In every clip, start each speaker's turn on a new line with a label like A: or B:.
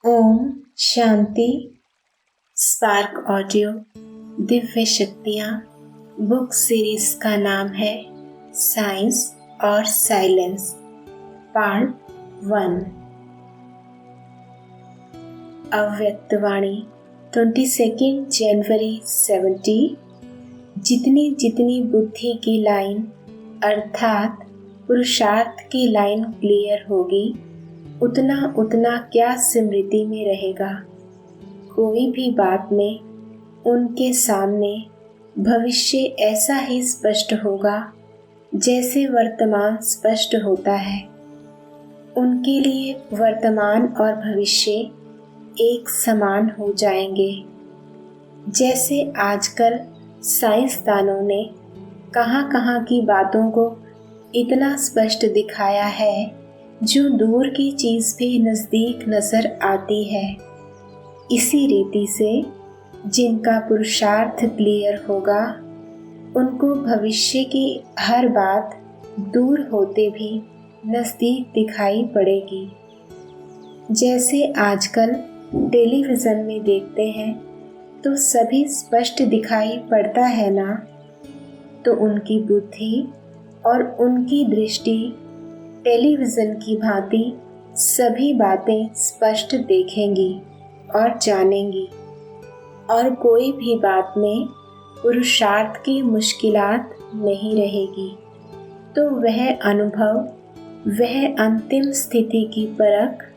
A: Om Shanti. Spark audio Divya शक्तियाँ book series का नाम है साइंस और साइलेंस पार्ट 1। अव्यक्तवाणी 22 जनवरी 70। जितनी जितनी बुद्धि की लाइन अर्थात पुरुषार्थ की लाइन क्लियर होगी, उतना उतना क्या स्मृति में रहेगा। कोई भी बात में उनके सामने भविष्य ऐसा ही स्पष्ट होगा जैसे वर्तमान स्पष्ट होता है। उनके लिए वर्तमान और भविष्य एक समान हो जाएंगे। जैसे आजकल साइंसदानों ने कहाँ की बातों को इतना स्पष्ट दिखाया है जो दूर की चीज़ भी नज़दीक नज़र आती है। इसी रीति से जिनका पुरुषार्थ क्लियर होगा, उनको भविष्य की हर बात दूर होते भी नज़दीक दिखाई पड़ेगी। जैसे आजकल टेलीविज़न में देखते हैं तो सभी स्पष्ट दिखाई पड़ता है ना, तो उनकी बुद्धि और उनकी दृष्टि टेलीविज़न की भांति सभी बातें स्पष्ट देखेंगी और जानेंगी, और कोई भी बात में पुरुषार्थ की मुश्किलात नहीं रहेगी। तो वह अनुभव, वह अंतिम स्थिति की परख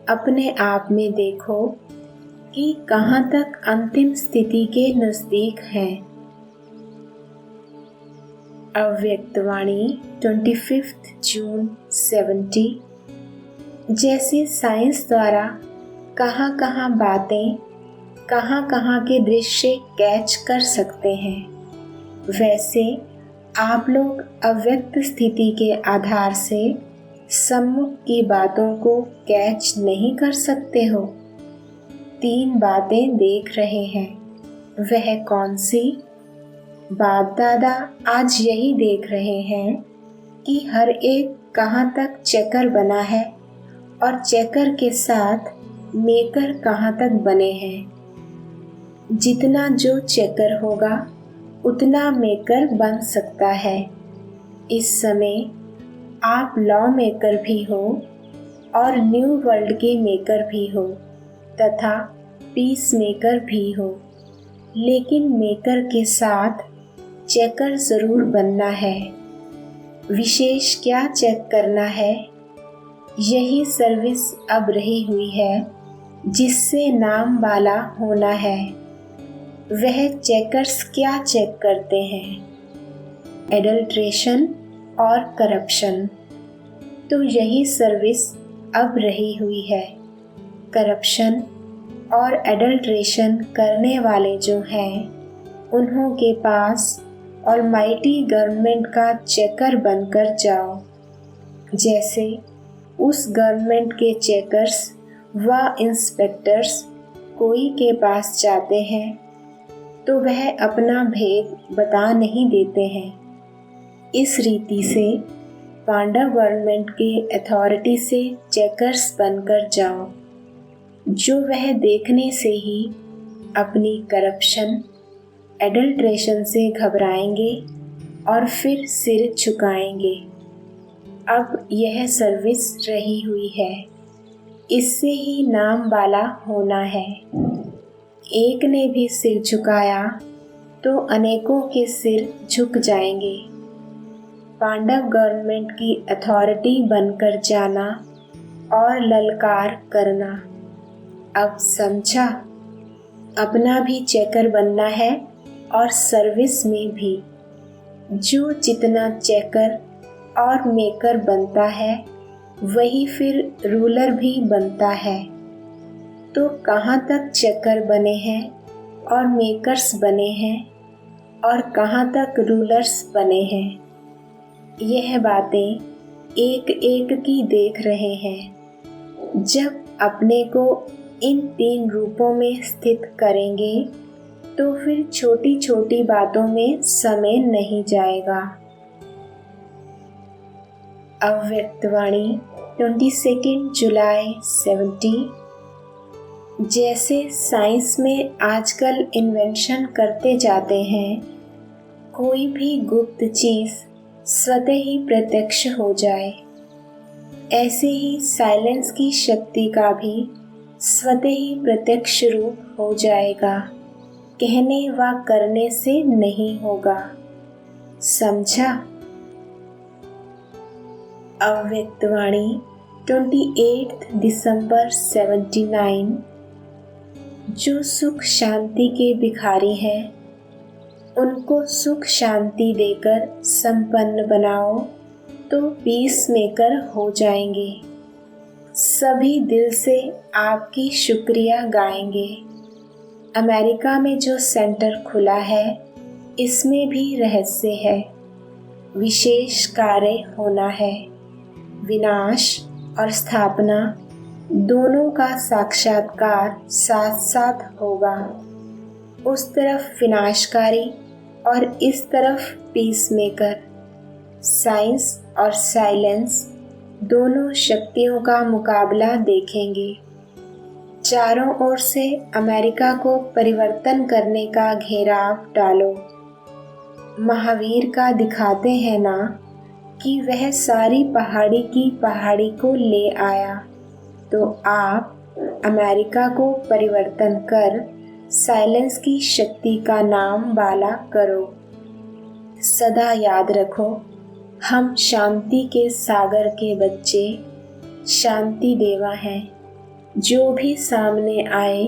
A: अपने आप में देखो कि कहाँ तक अंतिम स्थिति के नज़दीक हैं। अव्यक्तवाणी 25 जून 70। जैसे साइंस द्वारा कहाँ बातें, कहाँ के दृश्य कैच कर सकते हैं, वैसे आप लोग अव्यक्त स्थिति के आधार से सम्मुख की बातों को कैच नहीं कर सकते हो। 3 बातें देख रहे हैं, वह कौन सी? बाप दादा आज यही देख रहे हैं कि हर एक कहाँ तक चेकर बना है और चेकर के साथ मेकर कहाँ तक बने हैं। जितना जो चेकर होगा उतना मेकर बन सकता है। इस समय आप लॉ मेकर भी हो और न्यू वर्ल्ड के मेकर भी हो तथा पीस मेकर भी हो, लेकिन मेकर के साथ चेकर ज़रूर बनना है। विशेष क्या चेक करना है? यही सर्विस अब रही हुई है जिससे नाम वाला होना है। वह चेकर्स क्या चेक करते हैं? एडल्ट्रेशन और करप्शन। तो यही सर्विस अब रही हुई है। करप्शन और एडल्ट्रेशन करने वाले जो हैं, उन्हों के पास ऑलमाइटी गवर्नमेंट का चेकर बनकर जाओ। जैसे उस गवर्नमेंट के चेकर्स व इंस्पेक्टर्स कोई के पास जाते हैं तो वह अपना भेद बता नहीं देते हैं। इस रीति से पांडव गवर्नमेंट के अथॉरिटी से चेकर्स बनकर जाओ, जो वह देखने से ही अपनी करप्शन एडल्ट्रेशन से घबराएंगे और फिर सिर झुकाएंगे। अब यह सर्विस रही हुई है, इससे ही नाम वाला होना है। एक ने भी सिर झुकाया तो अनेकों के सिर झुक जाएंगे। पांडव गवर्नमेंट की अथॉरिटी बनकर जाना और ललकार करना। अब समझा? अपना भी चेकर बनना है और सर्विस में भी। जो जितना चेकर और मेकर बनता है, वही फिर रूलर भी बनता है। तो कहाँ तक चेकर बने हैं और मेकर्स बने हैं और कहाँ तक रूलर्स बने हैं, यह बातें एक एक की देख रहे हैं। जब अपने को इन 3 रूपों में स्थित करेंगे तो फिर छोटी छोटी बातों में समय नहीं जाएगा। अव्यक्तवाणी 22 जुलाई 70। जैसे साइंस में आजकल इन्वेंशन करते जाते हैं, कोई भी गुप्त चीज़ स्वतः ही प्रत्यक्ष हो जाए, ऐसे ही साइलेंस की शक्ति का भी स्वतः ही प्रत्यक्ष रूप हो जाएगा, कहने व करने से नहीं होगा। समझा? अव्यक्तवाणी 28 दिसंबर 79। जो सुख शांति के भिखारी हैं, उनको सुख शांति देकर संपन्न बनाओ तो पीस मेकर हो जाएंगे। सभी दिल से आपकी शुक्रिया गाएंगे। अमेरिका में जो सेंटर खुला है, इसमें भी रहस्य है। विशेष कार्य होना है। विनाश और स्थापना दोनों का साक्षात्कार साथ साथ होगा। उस तरफ विनाशकारी और इस तरफ पीस मेकर। साइंस और साइलेंस दोनों शक्तियों का मुकाबला देखेंगे। चारों ओर से अमेरिका को परिवर्तन करने का घेराव डालो। महावीर का दिखाते हैं ना कि वह सारी पहाड़ी की पहाड़ी को ले आया, तो आप अमेरिका को परिवर्तन कर साइलेंस की शक्ति का नाम बाला करो। सदा याद रखो, हम शांति के सागर के बच्चे, शांति देवा हैं। जो भी सामने आए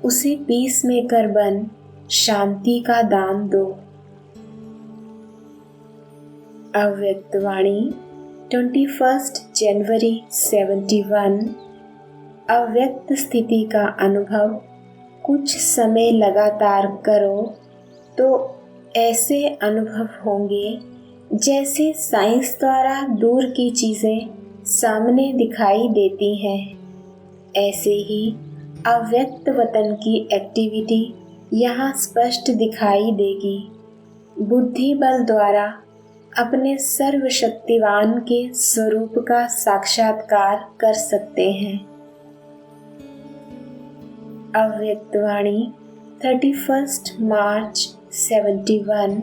A: उसे पीस मेकर बन शांति का दान दो। अव्यक्तवाणी 21 जनवरी 71। अव्यक्त स्थिति का अनुभव कुछ समय लगातार करो तो ऐसे अनुभव होंगे जैसे साइंस द्वारा दूर की चीज़ें सामने दिखाई देती हैं। ऐसे ही अव्यक्त वतन की एक्टिविटी यहाँ स्पष्ट दिखाई देगी। बुद्धि बल द्वारा अपने सर्वशक्तिवान के स्वरूप का साक्षात्कार कर सकते हैं। अव्यक्तवाणी 31 मार्च 71।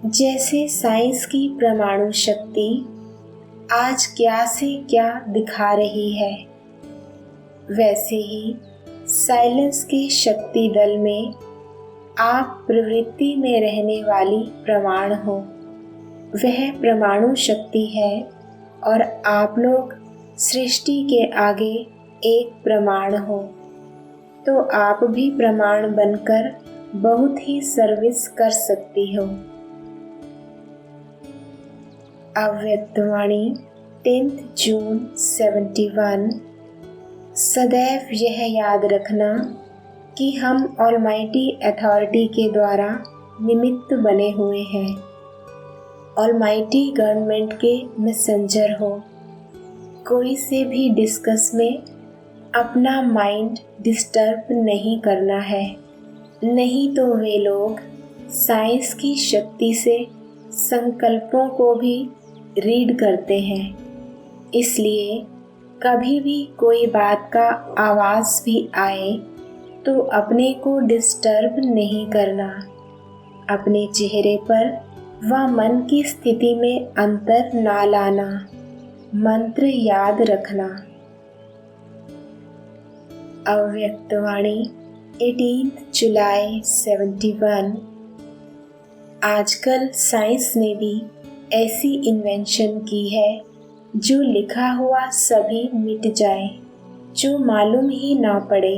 A: जैसे साइंस की परमाणु शक्ति आज क्या से क्या दिखा रही है, वैसे ही साइलेंस के शक्ति दल में आप प्रवृत्ति में रहने वाली प्रमाण हो। वह परमाणु शक्ति है और आप लोग सृष्टि के आगे एक प्रमाण हो, तो आप भी प्रमाण बनकर बहुत ही सर्विस कर सकती हो। अव्यक्तवाणी 10 जून 71। सदैव यह याद रखना कि हम ऑलमाइटी अथॉरिटी के द्वारा निमित्त बने हुए हैं। ऑलमाइटी गवर्नमेंट के मैसेंजर हो। कोई से भी डिस्कस में अपना माइंड डिस्टर्ब नहीं करना है, नहीं तो वे लोग साइंस की शक्ति से संकल्पों को भी रीड करते हैं। इसलिए कभी भी कोई बात का आवाज़ भी आए तो अपने को डिस्टर्ब नहीं करना। अपने चेहरे पर व मन की स्थिति में अंतर ना लाना। मंत्र याद रखना। अव्यक्तवाणी 18 जुलाई 71। आजकल साइंस ने भी ऐसी इन्वेंशन की है जो लिखा हुआ सभी मिट जाए, जो मालूम ही ना पड़े।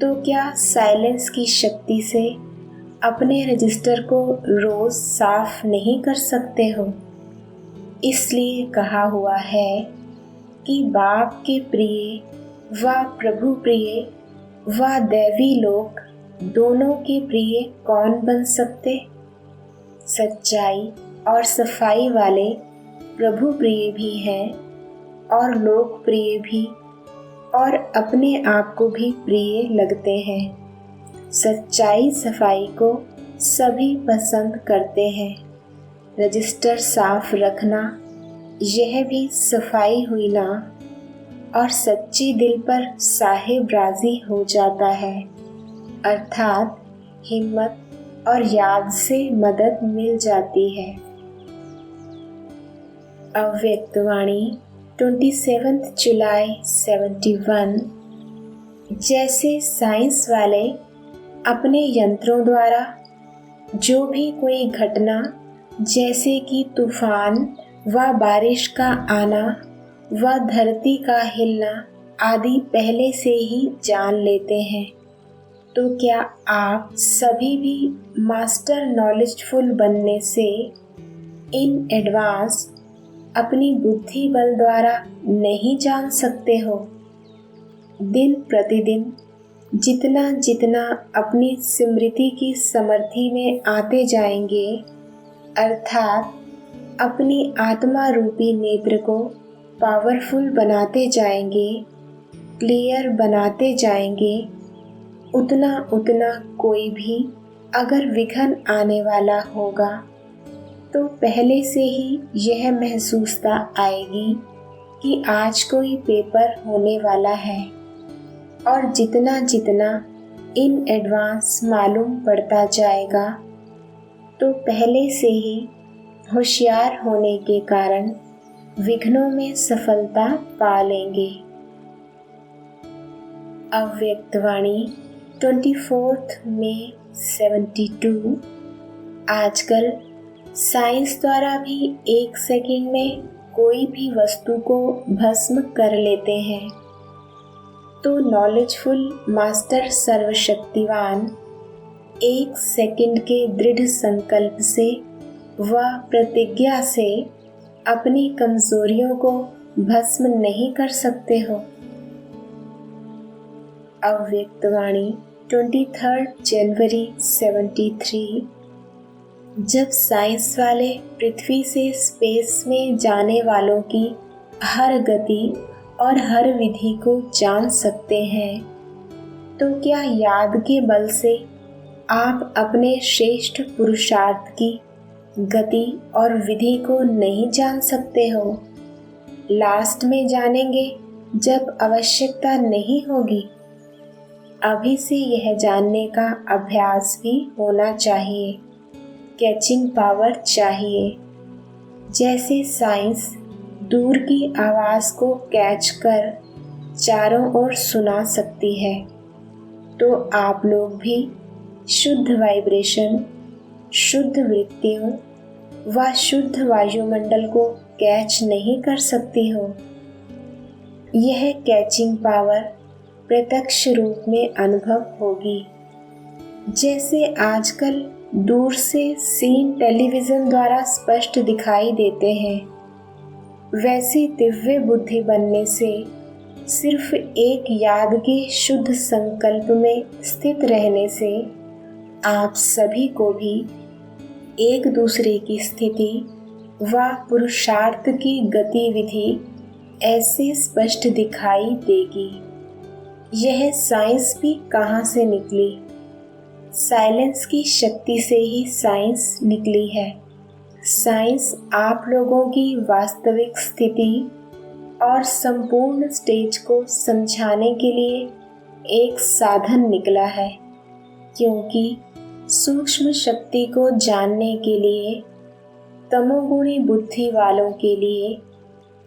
A: तो क्या साइलेंस की शक्ति से अपने रजिस्टर को रोज साफ नहीं कर सकते हो? इसलिए कहा हुआ है कि बाप के प्रिय व प्रभु प्रिय व दैवी लोक दोनों के प्रिय कौन बन सकते? सच्चाई और सफाई वाले प्रभु प्रिय भी हैं और लोक प्रिय भी, और अपने आप को भी प्रिय लगते हैं। सच्चाई सफाई को सभी पसंद करते हैं। रजिस्टर साफ रखना, यह भी सफाई हुई ना। और सच्ची दिल पर साहिब राजी हो जाता है, अर्थात हिम्मत और याद से मदद मिल जाती है। अव्यक्तवाणी 27 जुलाई 71। जैसे साइंस वाले अपने यंत्रों द्वारा जो भी कोई घटना, जैसे कि तूफान व बारिश का आना व धरती का हिलना आदि पहले से ही जान लेते हैं, तो क्या आप सभी भी मास्टर नॉलेजफुल बनने से इन एडवांस अपनी बुद्धि बल द्वारा नहीं जान सकते हो? दिन प्रतिदिन जितना जितना अपनी स्मृति की समर्थि में आते जाएंगे, अर्थात अपनी आत्मा रूपी नेत्र को पावरफुल बनाते जाएंगे, क्लियर बनाते जाएंगे, उतना उतना कोई भी अगर विघ्न आने वाला होगा तो पहले से ही यह महसूसता आएगी कि आज कोई पेपर होने वाला है। और जितना जितना इन एडवांस मालूम पड़ता जाएगा, तो पहले से ही होशियार होने के कारण विघ्नों में सफलता पा लेंगे। अव्यक्तवाणी 24 मई 72। आजकल साइंस द्वारा भी 1 सेकंड में कोई भी वस्तु को भस्म कर लेते हैं, तो नॉलेजफुल मास्टर सर्वशक्तिवान 1 सेकंड के दृढ़ संकल्प से व प्रतिज्ञा से अपनी कमजोरियों को भस्म नहीं कर सकते हो। अव्यक्तवाणी 23 जनवरी 73। जब साइंस वाले पृथ्वी से स्पेस में जाने वालों की हर गति और हर विधि को जान सकते हैं, तो क्या याद के बल से आप अपने श्रेष्ठ पुरुषार्थ की गति और विधि को नहीं जान सकते हो? लास्ट में जानेंगे जब आवश्यकता नहीं होगी। अभी से यह जानने का अभ्यास भी होना चाहिए। कैचिंग पावर चाहिए। जैसे साइंस दूर की आवाज़ को कैच कर चारों ओर सुना सकती है, तो आप लोग भी शुद्ध वाइब्रेशन, शुद्ध वृत्तियों व शुद्ध वायुमंडल को कैच नहीं कर सकती हो। यह कैचिंग पावर प्रत्यक्ष रूप में अनुभव होगी। जैसे आजकल दूर से सीन टेलीविज़न द्वारा स्पष्ट दिखाई देते हैं, वैसी दिव्य बुद्धि बनने से सिर्फ एक याद के शुद्ध संकल्प में स्थित रहने से आप सभी को भी एक दूसरे की स्थिति व पुरुषार्थ की गतिविधि ऐसे स्पष्ट दिखाई देगी। यह साइंस भी कहाँ से निकली? साइलेंस की शक्ति से ही साइंस निकली है। साइंस आप लोगों की वास्तविक स्थिति और संपूर्ण स्टेज को समझाने के लिए एक साधन निकला है, क्योंकि सूक्ष्म शक्ति को जानने के लिए तमोगुणी बुद्धि वालों के लिए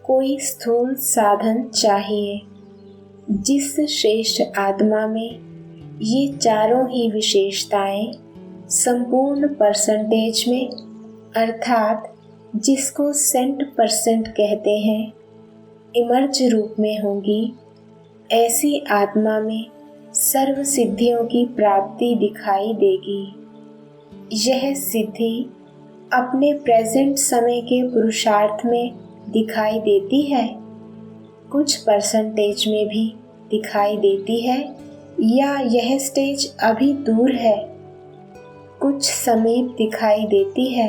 A: कोई स्थूल साधन चाहिए। जिस श्रेष्ठ आत्मा में ये चारों ही विशेषताएं संपूर्ण परसेंटेज में, अर्थात जिसको 100% कहते हैं, इमर्ज रूप में होंगी, ऐसी आत्मा में सर्व सिद्धियों की प्राप्ति दिखाई देगी। यह सिद्धि अपने प्रेजेंट समय के पुरुषार्थ में दिखाई देती है, कुछ परसेंटेज में भी दिखाई देती है, या यह स्टेज अभी दूर है, कुछ समीप दिखाई देती है।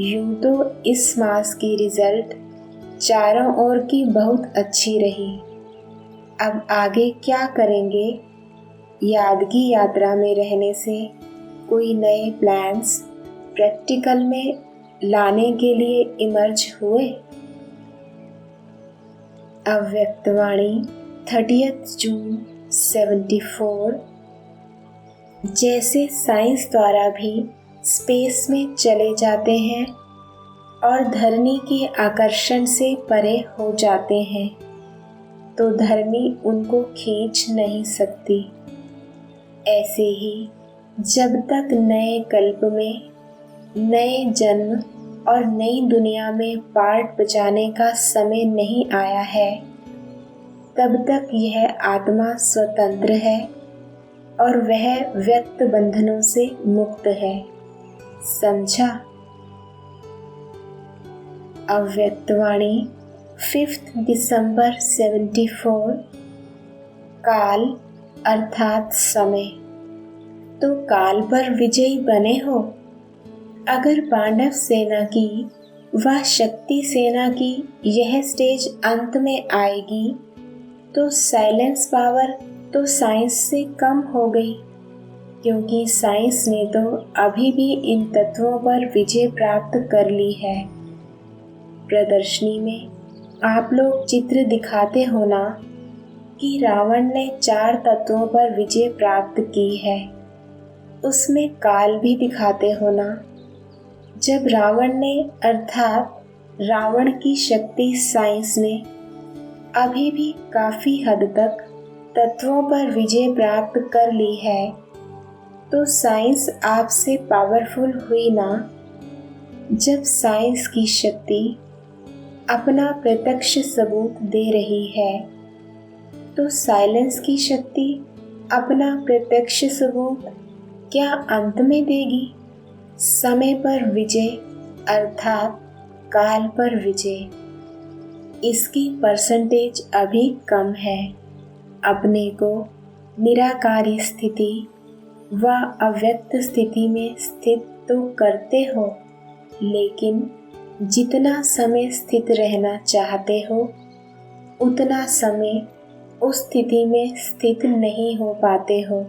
A: यूं तो इस मास की रिजल्ट चारों ओर की बहुत अच्छी रही। अब आगे क्या करेंगे? यादगी यात्रा में रहने से कोई नए प्लान्स प्रैक्टिकल में लाने के लिए इमर्ज हुए? अव्यक्तवाणी 30 जून 74। जैसे साइंस द्वारा भी स्पेस में चले जाते हैं और धरनी के आकर्षण से परे हो जाते हैं, तो धरनी उनको खींच नहीं सकती। ऐसे ही जब तक नए कल्प में, नए जन्म और नई दुनिया में पार्ट बजाने का समय नहीं आया है, तब तक यह आत्मा स्वतंत्र है और वह व्यक्त बंधनों से मुक्त है। समझा? अव्यक्तवाणी 5 दिसंबर 74। काल अर्थात समय। तो काल पर विजयी बने हो। अगर पांडव सेना की व शक्ति सेना की यह स्टेज अंत में आएगी तो साइलेंस पावर तो साइंस से कम हो गई, क्योंकि साइंस ने तो अभी भी इन तत्वों पर विजय प्राप्त कर ली है। प्रदर्शनी में आप लोग चित्र दिखाते हो ना कि रावण ने 4 तत्वों पर विजय प्राप्त की है, उसमें काल भी दिखाते हो ना। जब रावण ने अर्थात रावण की शक्ति साइंस ने अभी भी काफी हद तक तत्वों पर विजय प्राप्त कर ली है, तो साइंस आपसे पावरफुल हुई ना। जब साइंस की शक्ति अपना प्रत्यक्ष सबूत दे रही है, तो साइलेंस की शक्ति अपना प्रत्यक्ष सबूत क्या अंत में देगी? समय पर विजय अर्थात काल पर विजय, इसकी परसेंटेज अभी कम है। अपने को निराकारी स्थिति व अव्यक्त स्थिति में स्थित तो करते हो, लेकिन जितना समय स्थित रहना चाहते हो उतना समय उस स्थिति में स्थित नहीं हो पाते हो।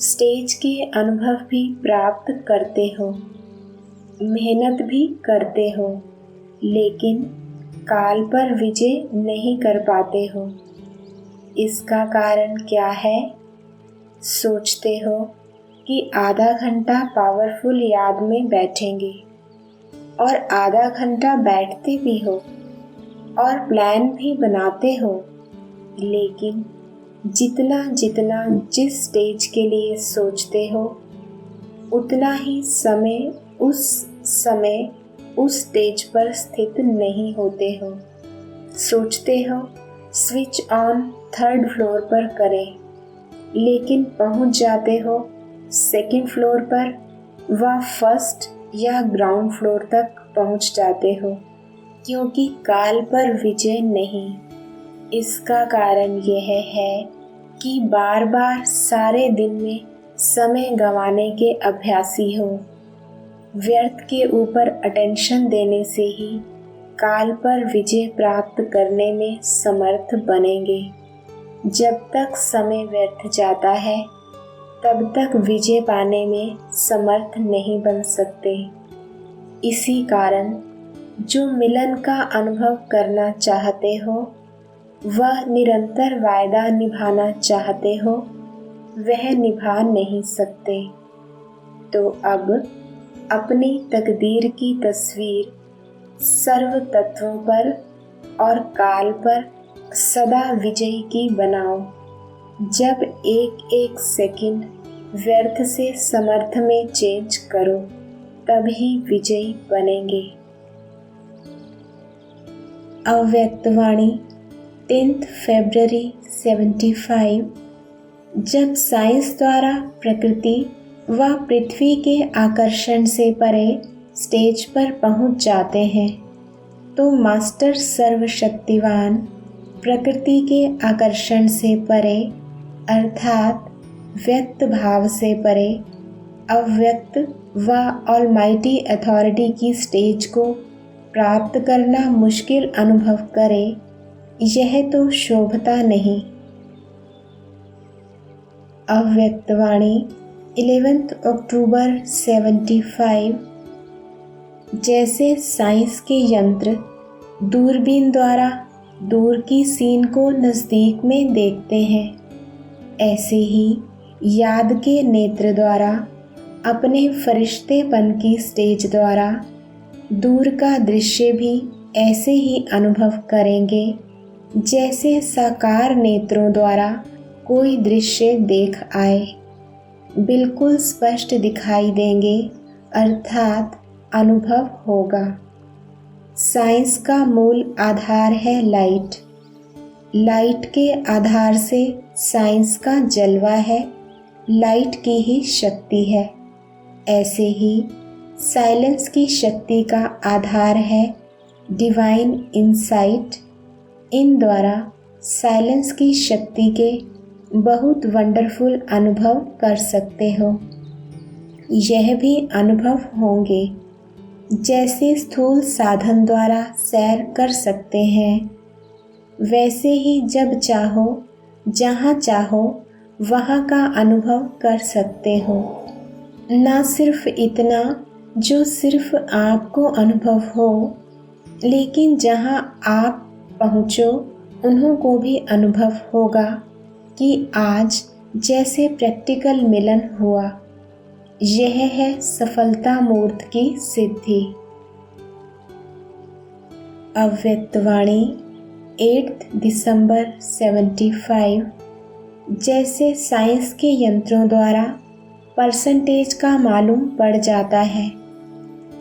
A: स्टेज के अनुभव भी प्राप्त करते हो, मेहनत भी करते हो, लेकिन काल पर विजय नहीं कर पाते हो। इसका कारण क्या है? सोचते हो कि आधा घंटा पावरफुल याद में बैठेंगे और आधा घंटा बैठते भी हो और प्लान भी बनाते हो, लेकिन जितना जितना जिस स्टेज के लिए सोचते हो उतना ही समय उस स्टेज पर स्थित नहीं होते हो। सोचते हो स्विच ऑन 3rd फ्लोर पर करें, लेकिन पहुंच जाते हो 2nd फ्लोर पर व 1st या ग्राउंड फ्लोर तक पहुंच जाते हो, क्योंकि काल पर विजय नहीं। इसका कारण यह है कि बार बार सारे दिन में समय गंवाने के अभ्यासी हो। व्यर्थ के ऊपर अटेंशन देने से ही काल पर विजय प्राप्त करने में समर्थ बनेंगे। जब तक समय व्यर्थ जाता है तब तक विजय पाने में समर्थ नहीं बन सकते। इसी कारण जो मिलन का अनुभव करना चाहते हो, वह निरंतर वायदा निभाना चाहते हो, वह निभा नहीं सकते। तो अब अपनी तकदीर की तस्वीर सर्व तत्वों पर और काल पर सदा विजयी की बनाओ। जब एक एक सेकंड व्यर्थ से समर्थ में चेंज करो, तभी विजयी बनेंगे। अव्यक्तवाणी 10 फरवरी 75। जब साइंस द्वारा प्रकृति व पृथ्वी के आकर्षण से परे स्टेज पर पहुंच जाते हैं, तो मास्टर सर्वशक्तिवान प्रकृति के आकर्षण से परे अर्थात व्यक्त भाव से परे अव्यक्त व ऑलमाइटी अथॉरिटी की स्टेज को प्राप्त करना मुश्किल अनुभव करे, यह तो शोभता नहीं। अव्यक्तवाणी 11 अक्टूबर 75। जैसे साइंस के यंत्र दूरबीन द्वारा दूर की सीन को नज़दीक में देखते हैं, ऐसे ही याद के नेत्र द्वारा अपने फरिश्तेपन की स्टेज द्वारा दूर का दृश्य भी ऐसे ही अनुभव करेंगे जैसे साकार नेत्रों द्वारा कोई दृश्य देख आए। बिल्कुल स्पष्ट दिखाई देंगे, अर्थात अनुभव होगा। साइंस का मूल आधार है लाइट। लाइट के आधार से साइंस का जलवा है, लाइट की ही शक्ति है। ऐसे ही साइलेंस की शक्ति का आधार है डिवाइन इंसाइट। इन द्वारा साइलेंस की शक्ति के बहुत वंडरफुल अनुभव कर सकते हो। यह भी अनुभव होंगे जैसे स्थूल साधन द्वारा सैर कर सकते हैं, वैसे ही जब चाहो जहाँ चाहो वहाँ का अनुभव कर सकते हो। ना सिर्फ इतना जो सिर्फ आपको अनुभव हो, लेकिन जहाँ आप पहुँचो उन्हों को भी अनुभव होगा कि आज जैसे प्रैक्टिकल मिलन हुआ। यह है सफलता मूर्त की सिद्धि। अव्यक्तवाणी 8 दिसंबर 75। जैसे साइंस के यंत्रों द्वारा परसेंटेज का मालूम पड़ जाता है,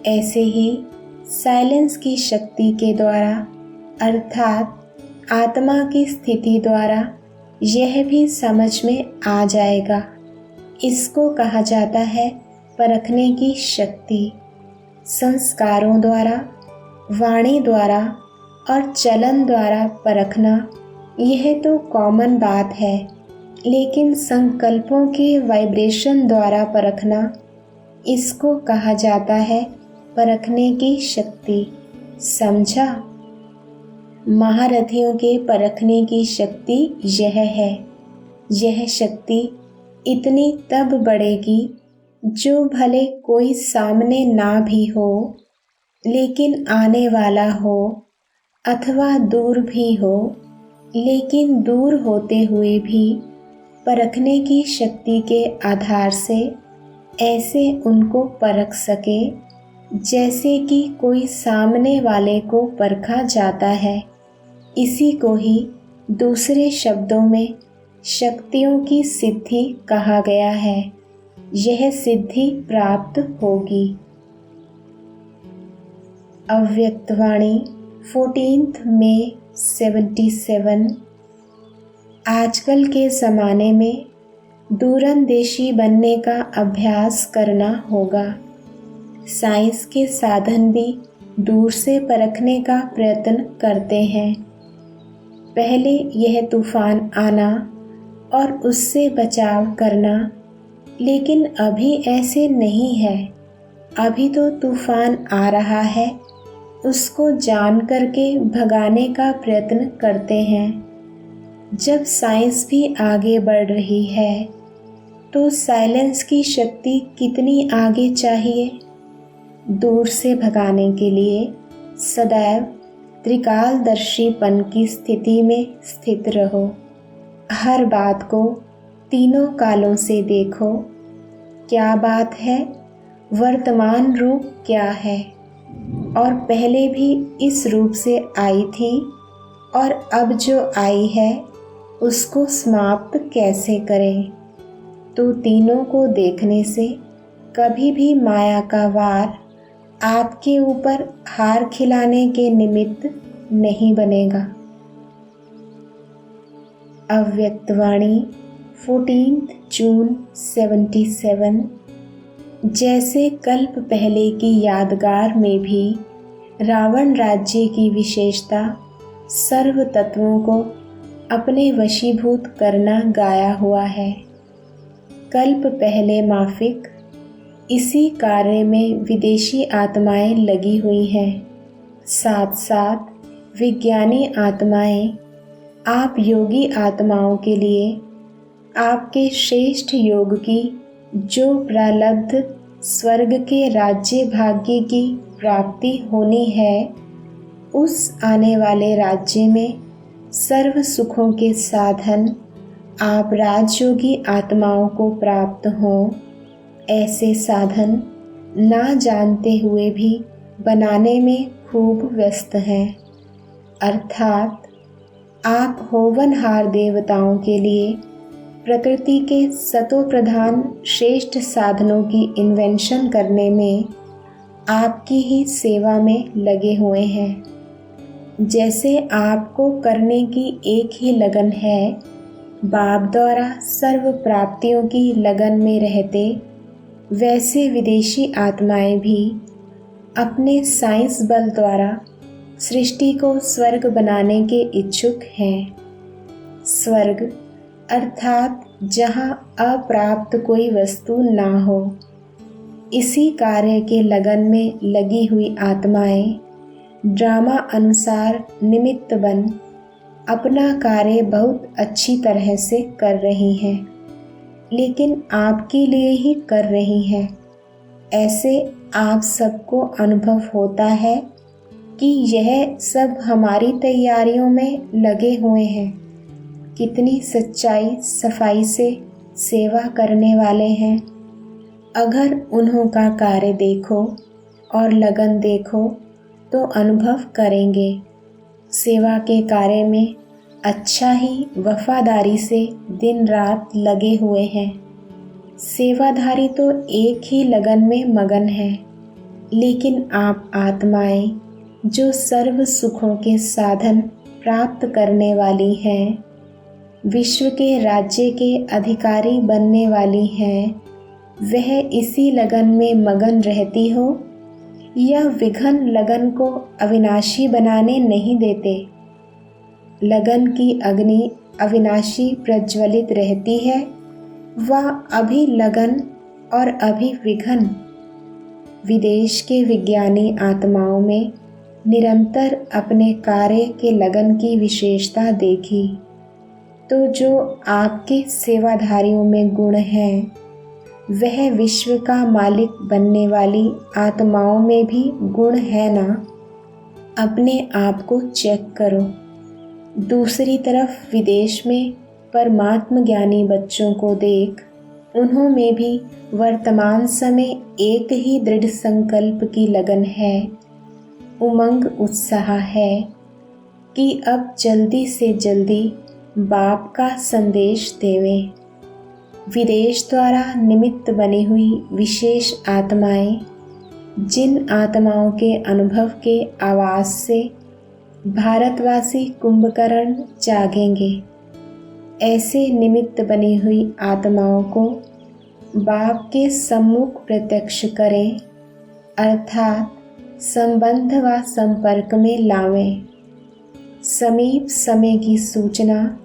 A: ऐसे ही साइलेंस की शक्ति के द्वारा अर्थात आत्मा की स्थिति द्वारा यह भी समझ में आ जाएगा। इसको कहा जाता है परखने की शक्ति। संस्कारों द्वारा, वाणी द्वारा और चलन द्वारा परखना यह तो कॉमन बात है, लेकिन संकल्पों के वाइब्रेशन द्वारा परखना, इसको कहा जाता है परखने की शक्ति। समझा? महारथियों के परखने की शक्ति यह है। यह शक्ति इतनी तब बढ़ेगी जो भले कोई सामने ना भी हो, लेकिन आने वाला हो, अथवा दूर भी हो, लेकिन दूर होते हुए भी परखने की शक्ति के आधार से ऐसे उनको परख सके जैसे कि कोई सामने वाले को परखा जाता है। इसी को ही दूसरे शब्दों में शक्तियों की सिद्धि कहा गया है। यह सिद्धि प्राप्त होगी। अव्यक्तवाणी 14 मई 77। आजकल के ज़माने में दूरंदेशी बनने का अभ्यास करना होगा। साइंस के साधन भी दूर से परखने का प्रयत्न करते हैं। पहले यह तूफान आना और उससे बचाव करना, लेकिन अभी ऐसे नहीं है। अभी तो तूफान आ रहा है, उसको जान करके भगाने का प्रयत्न करते हैं। जब साइंस भी आगे बढ़ रही है तो साइलेंस की शक्ति कितनी आगे चाहिए। दूर से भगाने के लिए सदैव त्रिकालदर्शीपन की स्थिति में स्थित रहो। हर बात को तीनों कालों से देखो। क्या बात है, वर्तमान रूप क्या है, और पहले भी इस रूप से आई थी, और अब जो आई है उसको समाप्त कैसे करें। तो तीनों को देखने से कभी भी माया का वार आपके ऊपर हार खिलाने के निमित्त नहीं बनेगा। अव्यक्तवाणी 14 जून 77। जैसे कल्प पहले की यादगार में भी रावण राज्य की विशेषता सर्व तत्वों को अपने वशीभूत करना गाया हुआ है। कल्प पहले माफिक इसी कार्य में विदेशी आत्माएं लगी हुई हैं। साथ साथ विज्ञानी आत्माएं आप योगी आत्माओं के लिए आपके श्रेष्ठ योग की जो प्रारब्ध स्वर्ग के राज्य भाग्य की प्राप्ति होनी है, उस आने वाले राज्य में सर्व सुखों के साधन आप राजयोगी आत्माओं को प्राप्त हों, ऐसे साधन ना जानते हुए भी बनाने में खूब व्यस्त हैं। अर्थात आप होवनहार देवताओं के लिए प्रकृति के सतो प्रधान श्रेष्ठ साधनों की इन्वेंशन करने में आपकी ही सेवा में लगे हुए हैं। जैसे आपको करने की एक ही लगन है, बाप द्वारा सर्व प्राप्तियों की लगन में रहते, वैसे विदेशी आत्माएं भी अपने साइंस बल द्वारा सृष्टि को स्वर्ग बनाने के इच्छुक हैं। स्वर्ग अर्थात जहाँ अप्राप्त कोई वस्तु ना हो। इसी कार्य के लगन में लगी हुई आत्माएं ड्रामा अनुसार निमित्त बन अपना कार्य बहुत अच्छी तरह से कर रही हैं, लेकिन आपके लिए ही कर रही हैं। ऐसे आप सबको अनुभव होता है कि यह सब हमारी तैयारियों में लगे हुए हैं। कितनी सच्चाई सफाई से सेवा करने वाले हैं। अगर उन्हों का कार्य देखो और लगन देखो तो अनुभव करेंगे। सेवा के कार्य में अच्छा ही वफादारी से दिन रात लगे हुए हैं। सेवाधारी तो एक ही लगन में मगन है, लेकिन आप आत्माएं जो सर्व सुखों के साधन प्राप्त करने वाली हैं, विश्व के राज्य के अधिकारी बनने वाली हैं, वह इसी लगन में मगन रहती हो या विघन लगन को अविनाशी बनाने नहीं देते। लगन की अग्नि अविनाशी प्रज्वलित रहती है, वह अभी लगन और अभी विघन। विदेश के विज्ञानी आत्माओं में निरंतर अपने कार्य के लगन की विशेषता देखी, तो जो आपके सेवाधारियों में गुण हैं, वह विश्व का मालिक बनने वाली आत्माओं में भी गुण है ना। अपने आप को चेक करो। दूसरी तरफ विदेश में परमात्म ज्ञानी बच्चों को देख, उन्हों में भी वर्तमान समय एक ही दृढ़ संकल्प की लगन है, उमंग उत्साह है कि अब जल्दी से जल्दी बाप का संदेश देवें। विदेश द्वारा निमित्त बनी हुई विशेष आत्माएं, जिन आत्माओं के अनुभव के आवाज से भारतवासी कुंभकर्ण जागेंगे, ऐसे निमित्त बनी हुई आत्माओं को बाप के सम्मुख प्रत्यक्ष करें, अर्थात संबंध व संपर्क में लावें। समीप समय की सूचना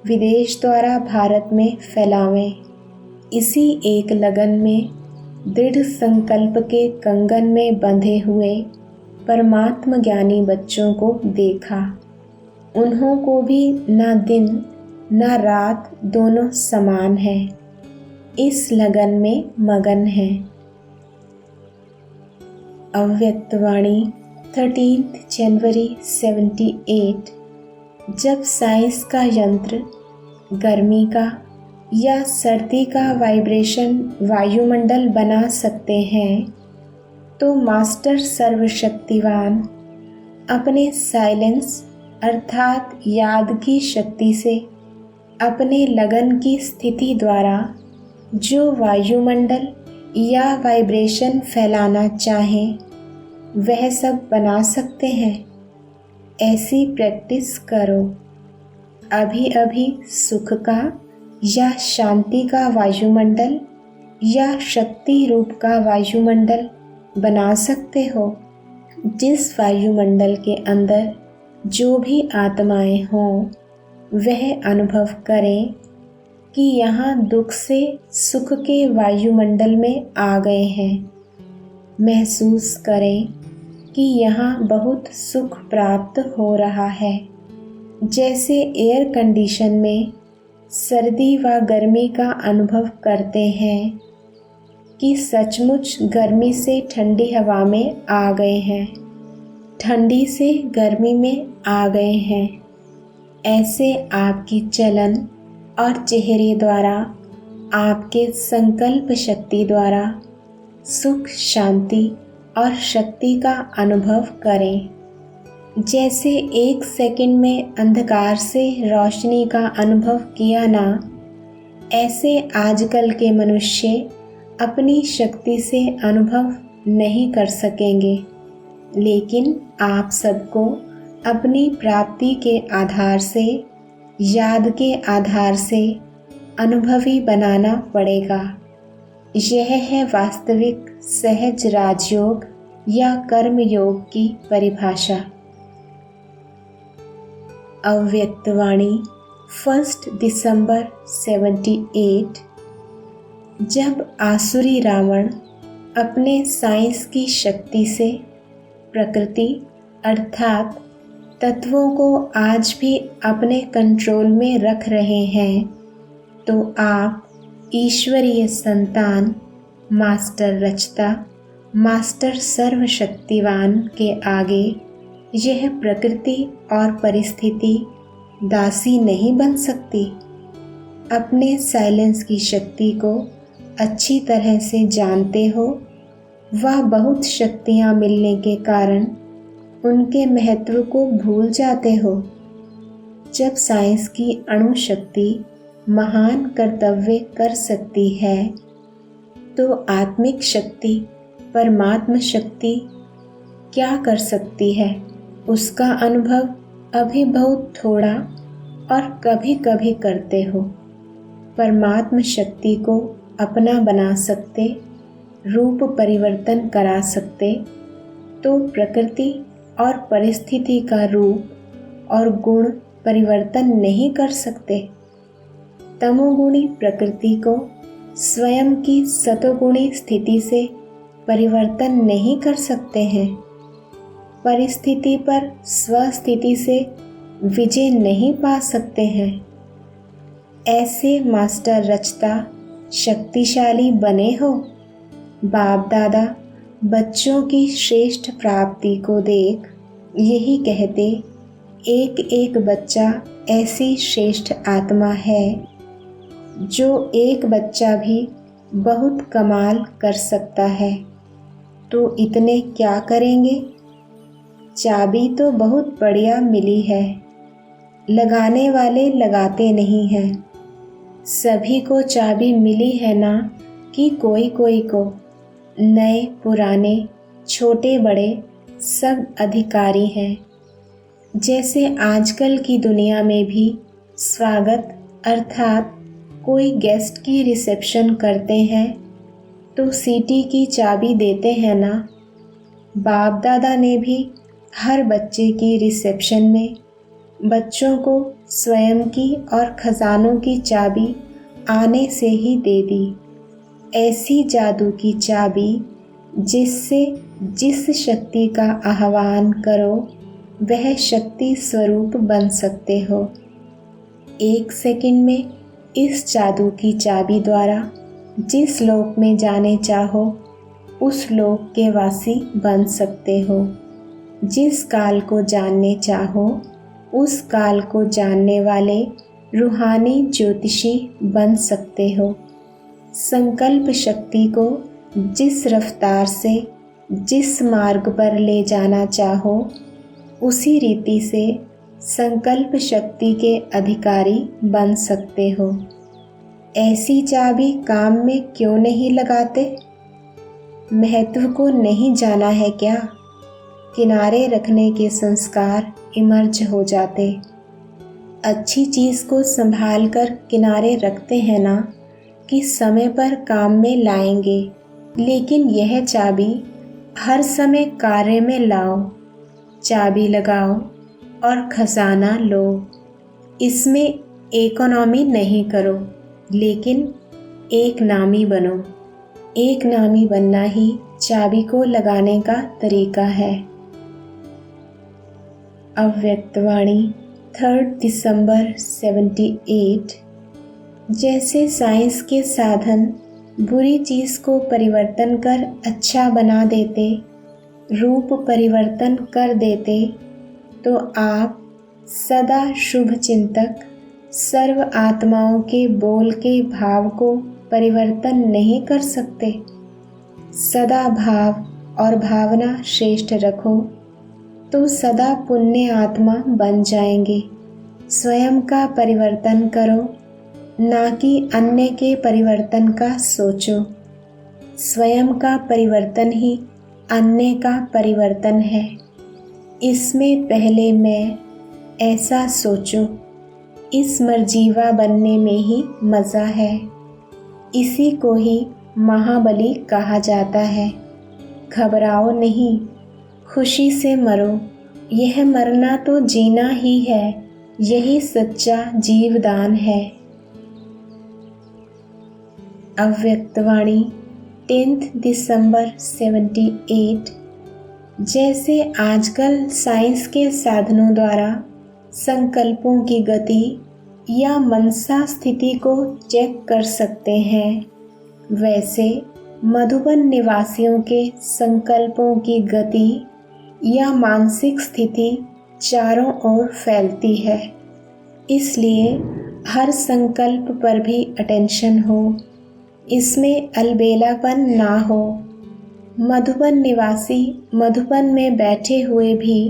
A: विदेश द्वारा भारत में फैलावें। इसी एक लगन में दृढ़ संकल्प के कंगन में बंधे हुए परमात्म ज्ञानी बच्चों को देखा। उन्हों को भी न दिन न रात दोनों समान है, इस लगन में मगन है। अव्यक्तवाणी 13 जनवरी 78। जब साइंस का यंत्र गर्मी का या सर्दी का वाइब्रेशन वायुमंडल बना सकते हैं, तो मास्टर सर्वशक्तिवान अपने साइलेंस अर्थात याद की शक्ति से अपने लगन की स्थिति द्वारा जो वायुमंडल या वाइब्रेशन फैलाना चाहें, वह सब बना सकते हैं। ऐसी प्रैक्टिस करो। अभी अभी सुख का या शांति का वायुमंडल या शक्ति रूप का वायुमंडल बना सकते हो। जिस वायुमंडल के अंदर जो भी आत्माएं हों, वह अनुभव करें कि यहाँ दुख से सुख के वायुमंडल में आ गए हैं। महसूस करें कि यहाँ बहुत सुख प्राप्त हो रहा है। जैसे एयर कंडीशन में सर्दी व गर्मी का अनुभव करते हैं कि सचमुच गर्मी से ठंडी हवा में आ गए हैं, ठंडी से गर्मी में आ गए हैं। ऐसे आपकी चलन और चेहरे द्वारा, आपके संकल्प शक्ति द्वारा सुख, शांति और शक्ति का अनुभव करें। जैसे 1 सेकंड में अंधकार से रोशनी का अनुभव किया ना, ऐसे आजकल के मनुष्य अपनी शक्ति से अनुभव नहीं कर सकेंगे, लेकिन आप सबको अपनी प्राप्ति के आधार से, याद के आधार से अनुभवी बनाना पड़ेगा। यह है वास्तविक सहज राजयोग या कर्म योग की परिभाषा। अव्यक्तवाणी 1 दिसंबर 78। जब आसुरी रावण अपने साइंस की शक्ति से प्रकृति अर्थात तत्वों को आज भी अपने कंट्रोल में रख रहे हैं, तो आप ईश्वरीय संतान, मास्टर रचता, मास्टर सर्वशक्तिवान के आगे यह प्रकृति और परिस्थिति दासी नहीं बन सकती। अपने साइलेंस की शक्ति को अच्छी तरह से जानते हो, वह बहुत शक्तियाँ मिलने के कारण उनके महत्व को भूल जाते हो। जब साइंस की अणु शक्ति महान कर्तव्य कर सकती है, तो आत्मिक शक्ति, परमात्म शक्ति क्या कर सकती है, उसका अनुभव अभी बहुत थोड़ा और कभी कभी करते हो। परमात्म शक्ति को अपना बना सकते, रूप परिवर्तन करा सकते, तो प्रकृति और परिस्थिति का रूप और गुण परिवर्तन नहीं कर सकते। तमोगुणी प्रकृति को स्वयं की सतोगुणी स्थिति से परिवर्तन नहीं कर सकते हैं। परिस्थिति पर स्वस्थिति से विजय नहीं पा सकते हैं। ऐसे मास्टर रचता शक्तिशाली बने हो। बाप दादा बच्चों की श्रेष्ठ प्राप्ति को देख यही कहते, एक एक बच्चा ऐसी श्रेष्ठ आत्मा है जो एक बच्चा भी बहुत कमाल कर सकता है। तो इतने क्या करेंगे? चाबी तो बहुत बढ़िया मिली है, लगाने वाले लगाते नहीं हैं। सभी को चाबी मिली है ना कि कोई कोई को? नए पुराने, छोटे बड़े सब अधिकारी हैं। जैसे आजकल की दुनिया में भी स्वागत अर्थात कोई गेस्ट की रिसेप्शन करते हैं तो सीटी की चाबी देते हैं ना। बाप दादा ने भी हर बच्चे की रिसेप्शन में बच्चों को स्वयं की और खजानों की चाबी आने से ही दे दी। ऐसी जादू की चाबी जिससे जिस शक्ति का आह्वान करो वह शक्ति स्वरूप बन सकते हो। 1 सेकंड में इस जादू की चाबी द्वारा जिस लोक में जाने चाहो उस लोक के वासी बन सकते हो। जिस काल को जानने चाहो उस काल को जानने वाले रूहानी ज्योतिषी बन सकते हो। संकल्प शक्ति को जिस रफ्तार से जिस मार्ग पर ले जाना चाहो उसी रीति से संकल्प शक्ति के अधिकारी बन सकते हो। ऐसी चाबी काम में क्यों नहीं लगाते? महत्व को नहीं जाना है क्या? किनारे रखने के संस्कार इमर्ज हो जाते। अच्छी चीज़ को संभाल कर किनारे रखते हैं ना कि समय पर काम में लाएंगे, लेकिन यह चाबी हर समय कार्य में लाओ। चाबी लगाओ और खजाना लो। इसमें इकोनॉमी नहीं करो, लेकिन एक नामी बनो। एक नामी बनना ही चाबी को लगाने का तरीका है। अव्यक्तवाणी 3 दिसंबर 78। जैसे साइंस के साधन बुरी चीज़ को परिवर्तन कर अच्छा बना देते, रूप परिवर्तन कर देते, तो आप सदा शुभ चिंतक सर्व आत्माओं के बोल के भाव को परिवर्तन नहीं कर सकते। सदा भाव और भावना श्रेष्ठ रखो तो सदा पुण्य आत्मा बन जाएंगे। स्वयं का परिवर्तन करो, ना कि अन्य के परिवर्तन का सोचो। स्वयं का परिवर्तन ही अन्य का परिवर्तन है। इसमें पहले मैं ऐसा सोचो। इस मर्जीवा बनने में ही मज़ा है। इसी को ही महाबली कहा जाता है। घबराओ नहीं, खुशी से मरो। यह मरना तो जीना ही है, यही सच्चा जीवदान है। अव्यक्तवाणी 10 दिसंबर 78। जैसे आजकल साइंस के साधनों द्वारा संकल्पों की गति या मनसा स्थिति को चेक कर सकते हैं, वैसे मधुबन निवासियों के संकल्पों की गति या मानसिक स्थिति चारों ओर फैलती है। इसलिए हर संकल्प पर भी अटेंशन हो, इसमें अलबेलापन ना हो। मधुबन निवासी मधुबन में बैठे हुए भी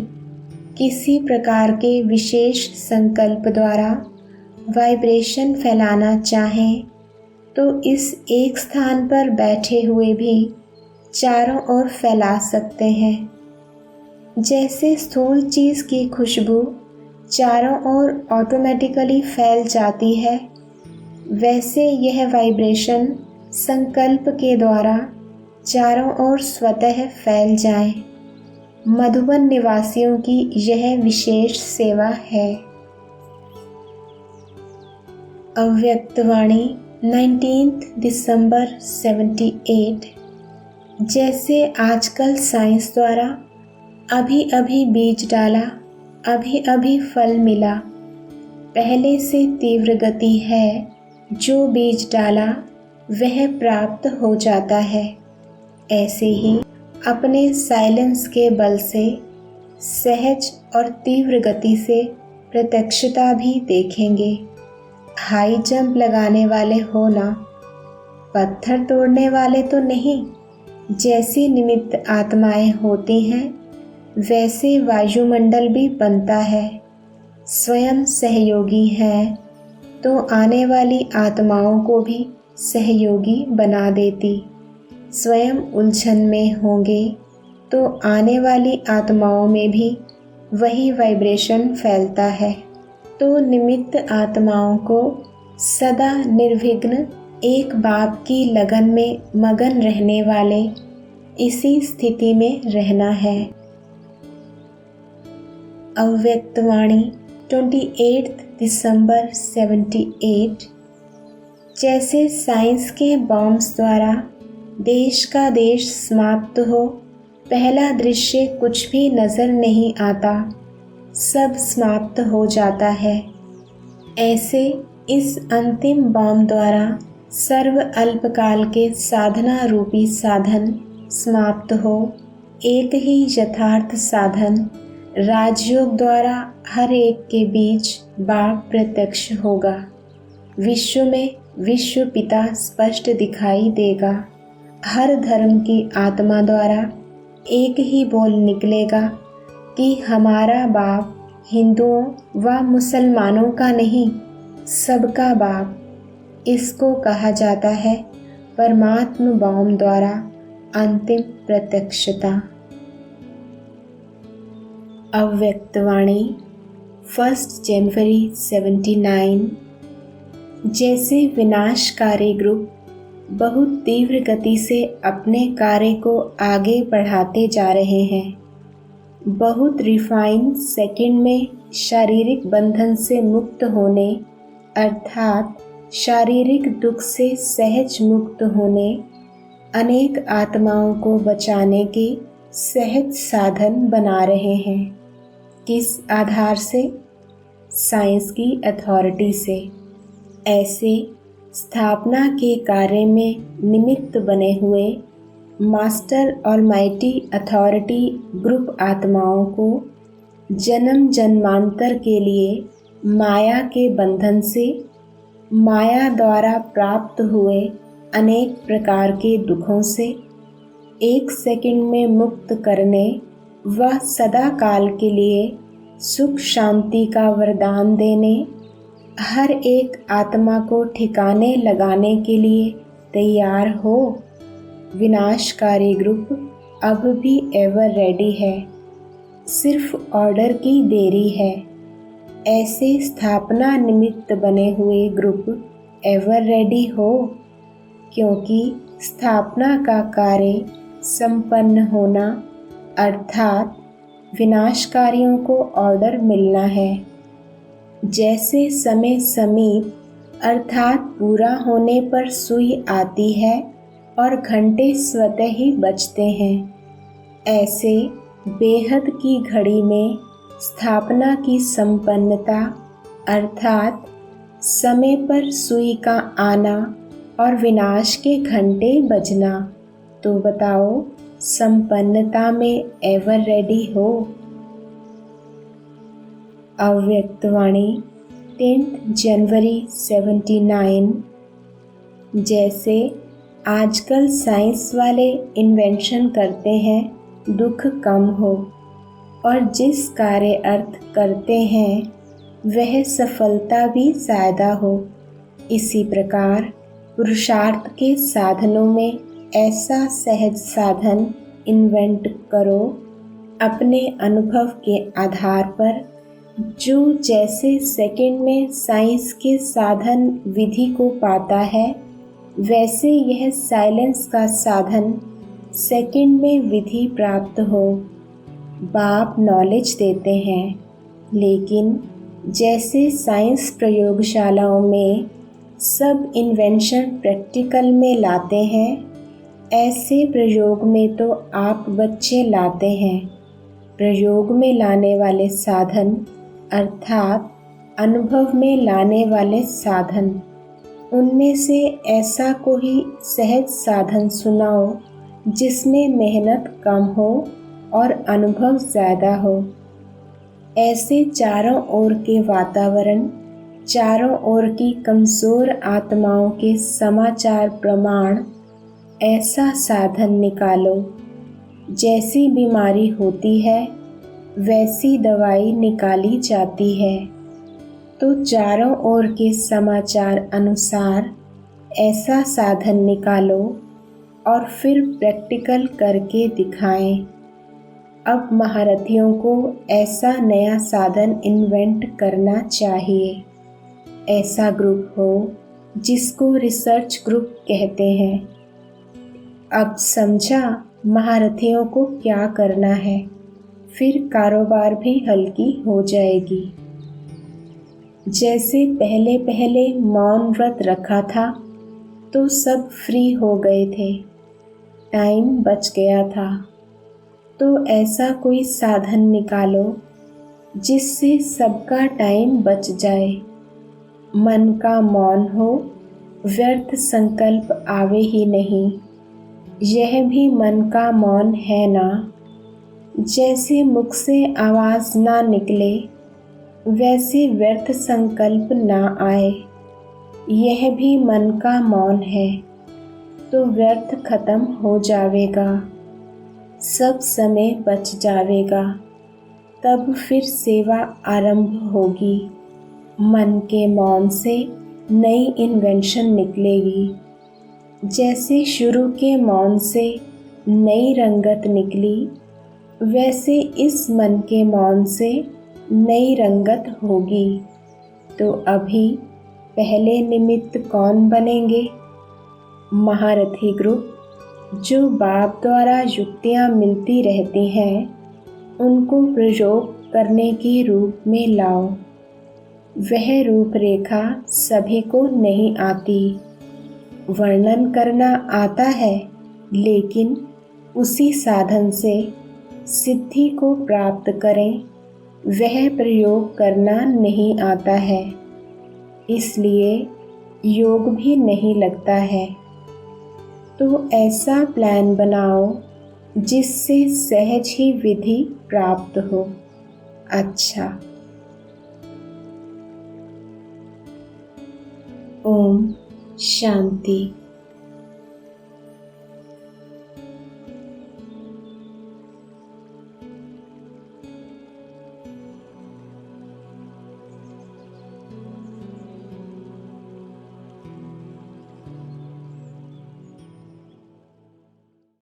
A: किसी प्रकार के विशेष संकल्प द्वारा वाइब्रेशन फैलाना चाहें तो इस एक स्थान पर बैठे हुए भी चारों ओर फैला सकते हैं। जैसे स्थूल चीज़ की खुशबू चारों ओर ऑटोमेटिकली फैल जाती है, वैसे यह वाइब्रेशन संकल्प के द्वारा चारों ओर स्वतः फैल जाए। मधुबन निवासियों की यह विशेष सेवा है। अव्यक्तवाणी 19 दिसंबर 78। जैसे आजकल साइंस द्वारा अभी अभी बीज डाला, अभी अभी फल मिला, पहले से तीव्र गति है। जो बीज डाला वह प्राप्त हो जाता है। ऐसे ही अपने साइलेंस के बल से सहज और तीव्र गति से प्रत्यक्षता भी देखेंगे। हाई जंप लगाने वाले हो ना, पत्थर तोड़ने वाले तो नहीं। जैसी निमित्त आत्माएं होती हैं, वैसे वायुमंडल भी बनता है। स्वयं सहयोगी हैं तो आने वाली आत्माओं को भी सहयोगी बना देती। स्वयं उलझन में होंगे तो आने वाली आत्माओं में भी वही वाइब्रेशन फैलता है। तो निमित्त आत्माओं को सदा निर्विघ्न एक बाप की लगन में मगन रहने वाले इसी स्थिति में रहना है। अव्यक्तवाणी 28 दिसंबर 78। जैसे साइंस के बॉम्ब्स द्वारा देश का देश समाप्त हो, पहला दृश्य कुछ भी नजर नहीं आता, सब समाप्त हो जाता है। ऐसे इस अंतिम बॉम्ब द्वारा सर्व अल्पकाल के साधना रूपी साधन समाप्त हो, एक ही यथार्थ साधन राजयोग द्वारा हर एक के बीच बाप प्रत्यक्ष होगा। विश्व में विश्व पिता स्पष्ट दिखाई देगा। हर धर्म की आत्मा द्वारा एक ही बोल निकलेगा कि हमारा बाप हिंदुओं व मुसलमानों का नहीं, सबका बाप। इसको कहा जाता है परमात्म बॉम्ब द्वारा अंतिम प्रत्यक्षता। अव्यक्तवाणी 1 जनवरी 79। जैसे विनाशकारी ग्रुप बहुत तीव्र गति से अपने कार्य को आगे बढ़ाते जा रहे हैं, बहुत रिफाइन सेकंड में शारीरिक बंधन से मुक्त होने अर्थात शारीरिक दुख से सहज मुक्त होने, अनेक आत्माओं को बचाने के सहज साधन बना रहे हैं। किस आधार से? साइंस की अथॉरिटी से। ऐसे स्थापना के कार्य में निमित्त बने हुए मास्टर ऑलमाइटी अथॉरिटी ग्रुप आत्माओं को जन्म जन्मांतर के लिए माया के बंधन से, माया द्वारा प्राप्त हुए अनेक प्रकार के दुखों से 1 सेकंड में मुक्त करने व सदा काल के लिए सुख शांति का वरदान देने, हर एक आत्मा को ठिकाने लगाने के लिए तैयार हो। विनाशकारी ग्रुप अब भी एवर रेडी है, सिर्फ ऑर्डर की देरी है। ऐसे स्थापना निमित्त बने हुए ग्रुप एवर रेडी हो, क्योंकि स्थापना का कार्य संपन्न होना अर्थात विनाशकारियों को ऑर्डर मिलना है। जैसे समय समीप अर्थात पूरा होने पर सुई आती है और घंटे स्वतः ही बजते हैं, ऐसे बेहद की घड़ी में स्थापना की संपन्नता अर्थात समय पर सुई का आना और विनाश के घंटे बजना। तो बताओ, संपन्नता में एवर रेडी हो? अव्यक्तवाणी 10 जनवरी 79। जैसे आजकल साइंस वाले इन्वेंशन करते हैं दुख कम हो, और जिस कार्य अर्थ करते हैं वह सफलता भी ज़्यादा हो, इसी प्रकार पुरुषार्थ के साधनों में ऐसा सहज साधन इन्वेंट करो अपने अनुभव के आधार पर, जो जैसे सेकंड में साइंस के साधन विधि को पाता है, वैसे यह साइलेंस का साधन सेकंड में विधि प्राप्त हो। बाप नॉलेज देते हैं, लेकिन जैसे साइंस प्रयोगशालाओं में सब इन्वेंशन प्रैक्टिकल में लाते हैं, ऐसे प्रयोग में तो आप बच्चे लाते हैं। प्रयोग में लाने वाले साधन अर्थात अनुभव में लाने वाले साधन, उनमें से ऐसा कोई सहज साधन सुनाओ जिसमें मेहनत कम हो और अनुभव ज़्यादा हो। ऐसे चारों ओर के वातावरण, चारों ओर की कमज़ोर आत्माओं के समाचार प्रमाण, ऐसा साधन निकालो। जैसी बीमारी होती है वैसी दवाई निकाली जाती है, तो चारों ओर के समाचार अनुसार ऐसा साधन निकालो और फिर प्रैक्टिकल करके दिखाएं। अब महारथियों को ऐसा नया साधन इन्वेंट करना चाहिए। ऐसा ग्रुप हो जिसको रिसर्च ग्रुप कहते हैं। अब समझा महारथियों को क्या करना है, फिर कारोबार भी हल्की हो जाएगी। जैसे पहले पहले मौन व्रत रखा था तो सब फ्री हो गए थे, टाइम बच गया था, तो ऐसा कोई साधन निकालो जिससे सबका टाइम बच जाए। मन का मौन हो, व्यर्थ संकल्प आवे ही नहीं, यह भी मन का मौन है ना। जैसे मुख से आवाज़ ना निकले वैसे व्यर्थ संकल्प ना आए, यह भी मन का मौन है, तो व्यर्थ खत्म हो जावेगा, सब समय बच जावेगा। तब फिर सेवा आरंभ होगी। मन के मौन से नई इन्वेंशन निकलेगी। जैसे शुरू के मौन से नई रंगत निकली, वैसे इस मन के मौन से नई रंगत होगी। तो अभी पहले निमित्त कौन बनेंगे? महारथी ग्रुप, जो बाप द्वारा युक्तियाँ मिलती रहती हैं, उनको प्रयोग करने के रूप में लाओ। वह रूपरेखा सभी को नहीं आती, वर्णन करना आता है, लेकिन उसी साधन से सिद्धि को प्राप्त करें वह प्रयोग करना नहीं आता है, इसलिए योग भी नहीं लगता है। तो ऐसा प्लान बनाओ जिससे सहज ही विधि प्राप्त हो। अच्छा। ओम शांति।